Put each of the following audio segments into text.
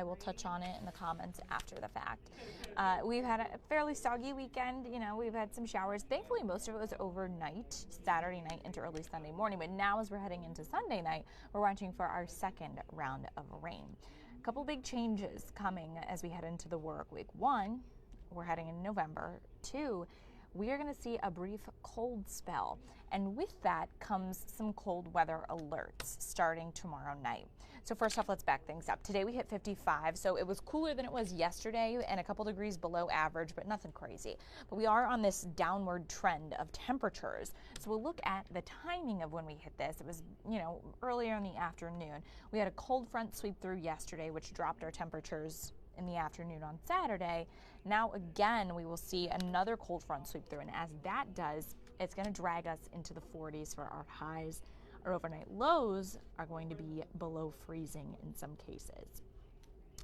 I will touch on it in the comments after the fact. We've had a fairly soggy weekend. You know, we've had some showers. Thankfully, most of it was overnight, Saturday night into early Sunday morning. But now as we're heading into Sunday night, we're watching for our second round of rain. A couple big changes coming as we head into the work week. One, we're heading in November. Two, we are going to see a brief cold spell, and with that comes some cold weather alerts starting tomorrow night. So first off, let's back things up. Today we hit 55, so it was cooler than it was yesterday and a couple degrees below average, but nothing crazy. But we are on this downward trend of temperatures. So we'll look at the timing of when we hit this. It was, you know, earlier in the afternoon. We had a cold front sweep through yesterday, which dropped our temperatures in the afternoon on Saturday. Now again, we will see another cold front sweep through, and as that does, it's going to drag us into the 40s for our highs. Our overnight lows are going to be below freezing in some cases.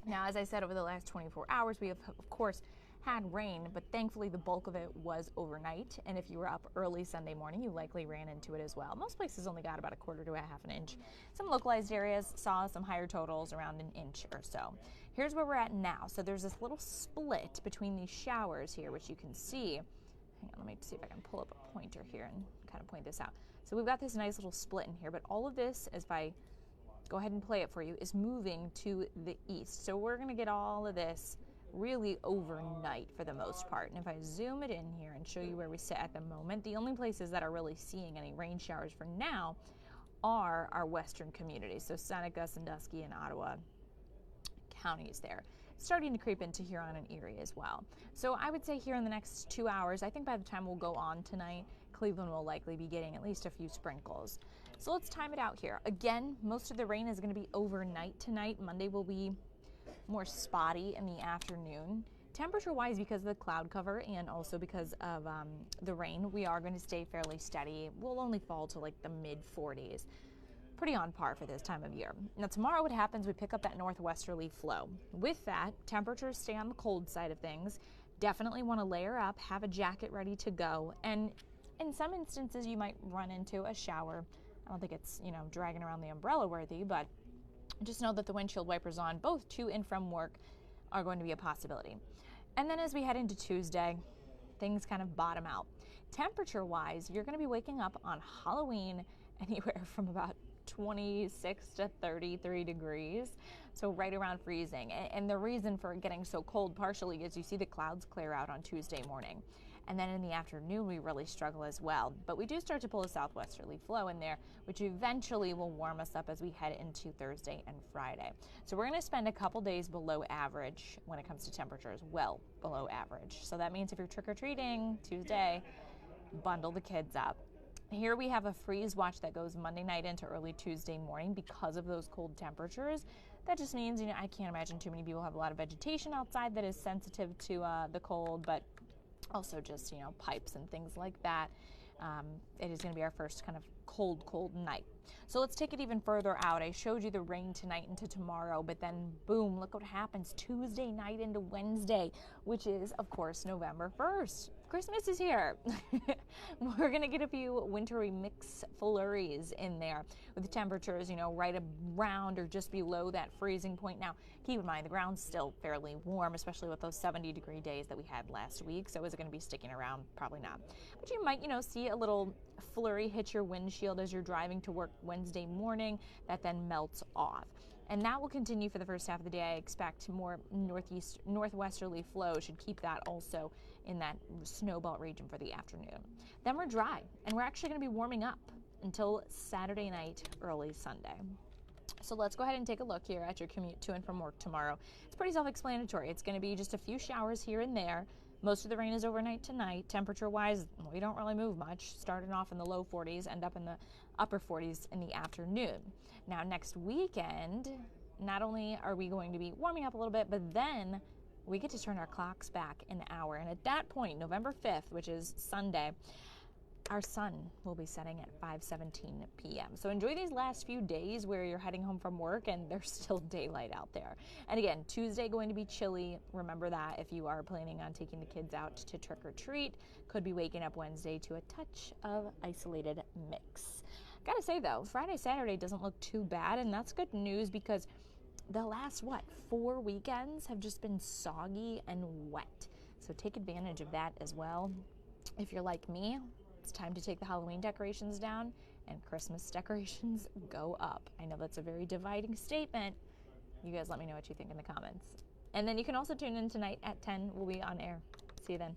Now, as I said, over the last 24 hours, we have, of course, had rain, but thankfully the bulk of it was overnight. And if you were up early Sunday morning, you likely ran into it as well. Most places only got about a quarter to a half an inch. Some localized areas saw some higher totals, around an inch or so. Here's where we're at now. So there's this little split between these showers here, which you can see. Hang on, let me see if I can pull up a pointer here and kind of point this out. So we've got this nice little split in here, but all of this, as if I go ahead and play it for you, is moving to the east. So we're going to get all of this really overnight for the most part. And if I zoom it in here and show you where we sit at the moment, the only places that are really seeing any rain showers for now are our western communities. So Seneca, Sandusky, and Ottawa counties there. It's starting to creep into Huron and Erie as well. So I would say here in the next 2 hours, I think by the time we'll go on tonight, Cleveland will likely be getting at least a few sprinkles. So let's time it out here. Again, most of the rain is going to be overnight tonight. Monday will be more spotty in the afternoon. Temperature-wise, because of the cloud cover and also because of the rain, we are going to stay fairly steady. We'll only fall to like the mid-40s. Pretty on par for this time of year. Now tomorrow what happens, we pick up that northwesterly flow. With that, temperatures stay on the cold side of things. Definitely want to layer up, have a jacket ready to go, and in some instances you might run into a shower. I don't think it's, you know, dragging around the umbrella worthy, but just know that the windshield wipers on both to and from work are going to be a possibility. And then as we head into Tuesday, things kind of bottom out. Temperature-wise, you're going to be waking up on Halloween anywhere from about 26 to 33 degrees, so right around freezing. And the reason for it getting so cold partially is you see the clouds clear out on Tuesday morning. And then in the afternoon, we really struggle as well. But we do start to pull a southwesterly flow in there, which eventually will warm us up as we head into Thursday and Friday. So we're going to spend a couple days below average when it comes to temperatures, well below average. So that means if you're trick-or-treating Tuesday, bundle the kids up. Here we have a freeze watch that goes Monday night into early Tuesday morning because of those cold temperatures. That just means, you know, I can't imagine too many people have a lot of vegetation outside that is sensitive to the cold, but also just, you know, pipes and things like that. It is going to be our first kind of cold night. So let's take it even further out. I showed you the rain tonight into tomorrow, but then boom, look what happens Tuesday night into Wednesday, which is, of course, November 1st. Christmas is here. We're going to get a few wintry mix flurries in there with the temperatures, you know, right around or just below that freezing point. Now, keep in mind, the ground's still fairly warm, especially with those 70-degree days that we had last week. So is it going to be sticking around? Probably not. But you might, you know, see a little flurry hit your windshield as you're driving to work Wednesday morning that then melts off. And that will continue for the first half of the day. I expect more northwesterly flow should keep that also in that snowbelt region for the afternoon. Then we're dry, and we're actually going to be warming up until Saturday night, early Sunday. So let's go ahead and take a look here at your commute to and from work tomorrow. It's pretty self-explanatory. It's going to be just a few showers here and there. Most of the rain is overnight tonight. Temperature-wise, we don't really move much. Starting off in the low 40s, end up in the upper 40s in the afternoon. Now, next weekend, not only are we going to be warming up a little bit, but then we get to turn our clocks back an hour. And at that point, November 5th, which is Sunday, our sun will be setting at 5:17 p.m. So enjoy these last few days where you're heading home from work and there's still daylight out there. And again, Tuesday going to be chilly. Remember that if you are planning on taking the kids out to trick or treat. Could be waking up Wednesday to a touch of isolated mix. Gotta say though, Friday, Saturday doesn't look too bad, and that's good news because the last, 4 weekends have just been soggy and wet. So take advantage of that as well. If you're like me, it's time to take the Halloween decorations down and Christmas decorations go up. I know that's a very dividing statement. You guys let me know what you think in the comments. And then you can also tune in tonight at 10. We'll be on air. See you then.